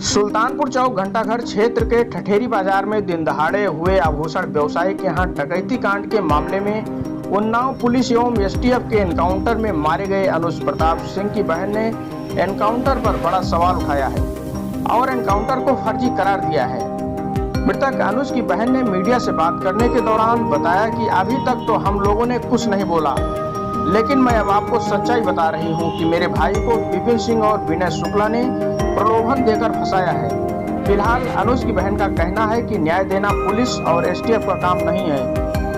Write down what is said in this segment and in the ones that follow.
सुल्तानपुर चौक घंटाघर क्षेत्र के ठठेरी बाजार में दिन दहाड़े हुए आभूषण व्यवसायी के यहां डकैती कांड के मामले में उन्नाव पुलिस एवं एसटीएफ के एनकाउंटर में मारे गए अनुज प्रताप सिंह की बहन ने एनकाउंटर पर बड़ा सवाल उठाया है और एनकाउंटर को फर्जी करार दिया है। मृतक अनुज की बहन ने मीडिया से बात करने के दौरान बताया कि अभी तक तो हम लोगों ने कुछ नहीं बोला, लेकिन मैं अब आपको सच्चाई बता रही हूं कि मेरे भाई को विपिन सिंह और विनय शुक्ला ने प्रलोभन देकर फंसाया है। फिलहाल अनुज की बहन का कहना है कि न्याय देना पुलिस और एसटीएफ का काम नहीं है,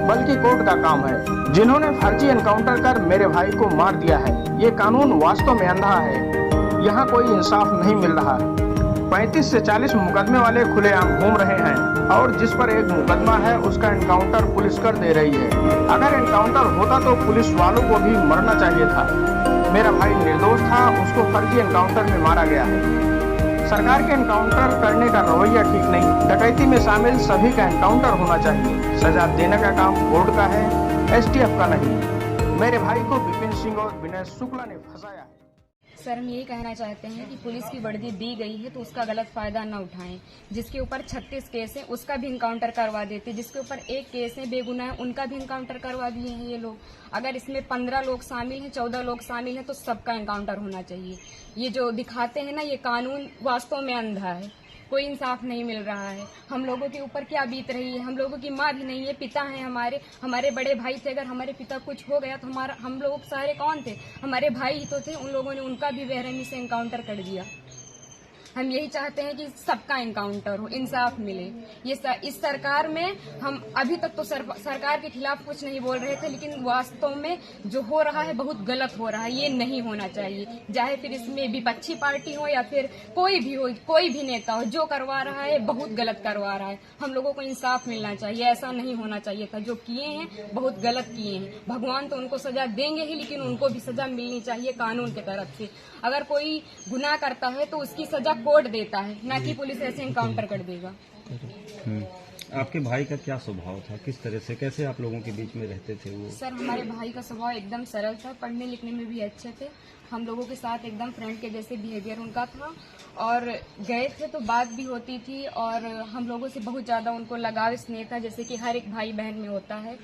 बल्कि कोर्ट का काम है, जिन्होंने फर्जी एनकाउंटर कर मेरे भाई को मार दिया है। ये कानून वास्तव में अंधा है, यहाँ कोई इंसाफ नहीं मिल रहा। 35 से 40 मुकदमे वाले खुलेआम घूम रहे हैं और जिस पर एक मुकदमा है उसका एनकाउंटर पुलिस कर दे रही है। अगर एनकाउंटर होता तो पुलिस वालों को भी मरना चाहिए था। मेरा भाई निर्दोष था, उसको फर्जी एनकाउंटर में मारा गया है। सरकार के एनकाउंटर करने का रवैया ठीक नहीं। डकैती में शामिल सभी का एनकाउंटर होना चाहिए। सजा देने का काम कोर्ट का है, एसटीएफ का नहीं। मेरे भाई को विपिन सिंह और विनय शुक्ला ने फंसाया है। सर, हम यही कहना चाहते हैं कि पुलिस की वर्दी दी गई है तो उसका गलत फायदा न उठाएं। जिसके ऊपर 36 केस है उसका भी इनकाउंटर करवा देते, जिसके ऊपर एक केस है बेगुनाह है उनका भी इनकाउंटर करवा दिए हैं ये लोग। अगर इसमें 15 लोग शामिल हैं, 14 लोग शामिल हैं तो सबका इनकाउंटर होना चाहिए। ये जो दिखाते हैं ना, ये कानून वास्तव में अंधा है, कोई इंसाफ नहीं मिल रहा है। हम लोगों के ऊपर क्या बीत रही है, हम लोगों की माँ भी नहीं है, पिता हैं हमारे बड़े भाई थे। अगर हमारे पिता कुछ हो गया तो हम लोग सारे कौन थे? हमारे भाई ही तो थे। उन लोगों ने उनका भी बेरहमी से एनकाउंटर कर दिया। हम यही चाहते हैं कि सबका एनकाउंटर हो, इंसाफ मिले। इस सरकार में हम अभी तक तो सरकार के खिलाफ कुछ नहीं बोल रहे थे, लेकिन वास्तव में जो हो रहा है बहुत गलत हो रहा है। ये नहीं होना चाहिए, चाहे फिर इसमें विपक्षी पार्टी हो या फिर कोई भी नेता हो, जो करवा रहा है बहुत गलत करवा रहा है। हम लोगों को इंसाफ मिलना चाहिए, ऐसा नहीं होना चाहिए था। जो किए हैं बहुत गलत किए हैं। भगवान तो उनको सजा देंगे ही, लेकिन उनको भी सजा मिलनी चाहिए कानून की तरफ से। अगर कोई गुनाह करता है तो उसकी सजा कोर्ट देता है, ना कि पुलिस ऐसे एनकाउंटर कर देगा। आपके भाई का क्या स्वभाव था, किस तरह से, कैसे आप लोगों के बीच में रहते थे वो? सर, हमारे भाई का स्वभाव एकदम सरल था, पढ़ने लिखने में भी अच्छे थे। हम लोगों के साथ एकदम फ्रेंड के जैसे बिहेवियर उनका था, और गए थे तो बात भी होती थी, और हम लोगों से बहुत ज्यादा उनको लगाव स्नेह था, जैसे कि हर एक भाई बहन में होता है।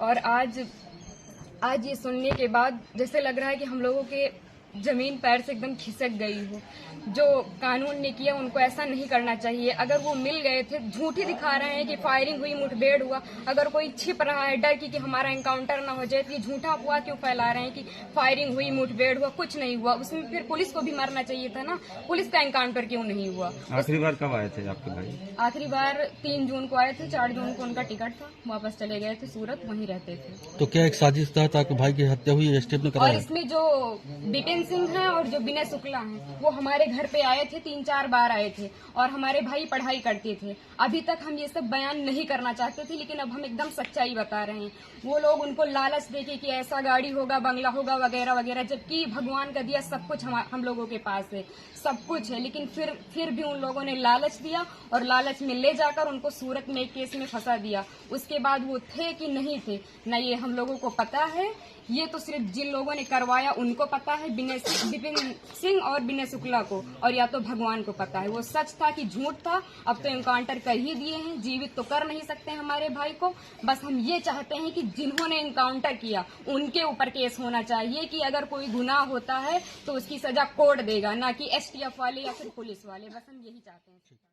और आज ये सुनने के बाद जैसे लग रहा है कि हम लोगों के जमीन पैर से एकदम खिसक गई हो। जो कानून ने किया उनको ऐसा नहीं करना चाहिए। अगर वो मिल गए थे, झूठी दिखा रहे हैं कि फायरिंग हुई, मुठभेड़ हुआ। अगर कोई छिप रहा है डर की कि हमारा एनकाउंटर ना हो जाए, तो ये झूठा अफवाह क्यों फैला रहे हैं कि फायरिंग हुई, मुठभेड़ हुआ? कुछ नहीं हुआ। उसमें फिर पुलिस को भी मरना चाहिए था ना, पुलिस का एनकाउंटर क्यों नहीं हुआ? आखिरी बार कब आए थे आपके भाई? आखिरी बार 3 जून को आए थे, 4 जून को उनका टिकट था, वापस चले गए थे सूरत, वहीं रहते थे। तो क्या एक साजिश तहत आपके भाई की हत्या हुई, एसटीएफ ने कराया? और इसमें जो विपिन सिंह है और जो विनय शुक्ला हैं, वो हमारे घर पे आए थे, 3-4 बार आए थे, और हमारे भाई पढ़ाई करते थे। अभी तक हम ये सब बयान नहीं करना चाहते थे, लेकिन अब हम एकदम सच्चाई बता रहे हैं। वो लोग उनको लालच देके कि ऐसा गाड़ी होगा, बंगला होगा, वगैरह वगैरह, जबकि भगवान का दिया सब कुछ हम लोगों के पास है, सब कुछ है। लेकिन फिर भी उन लोगों ने लालच दिया, और लालच में ले जाकर उनको सूरत में एक केस में फंसा दिया। उसके बाद वो थे कि नहीं थे न ये हम लोगों को पता है। ये तो सिर्फ जिन लोगों ने करवाया उनको पता है, विपिन सिंह और विनय शुक्ला को, और या तो भगवान को पता है वो सच था कि झूठ था। अब तो एनकाउंटर कर ही दिए हैं, जीवित तो कर नहीं सकते हमारे भाई को। बस हम ये चाहते हैं कि जिन्होंने एनकाउंटर किया उनके ऊपर केस होना चाहिए, कि अगर कोई गुनाह होता है तो उसकी सजा कोर्ट देगा, ना कि एसटीएफ वाले या फिर पुलिस वाले। बस हम यही चाहते हैं।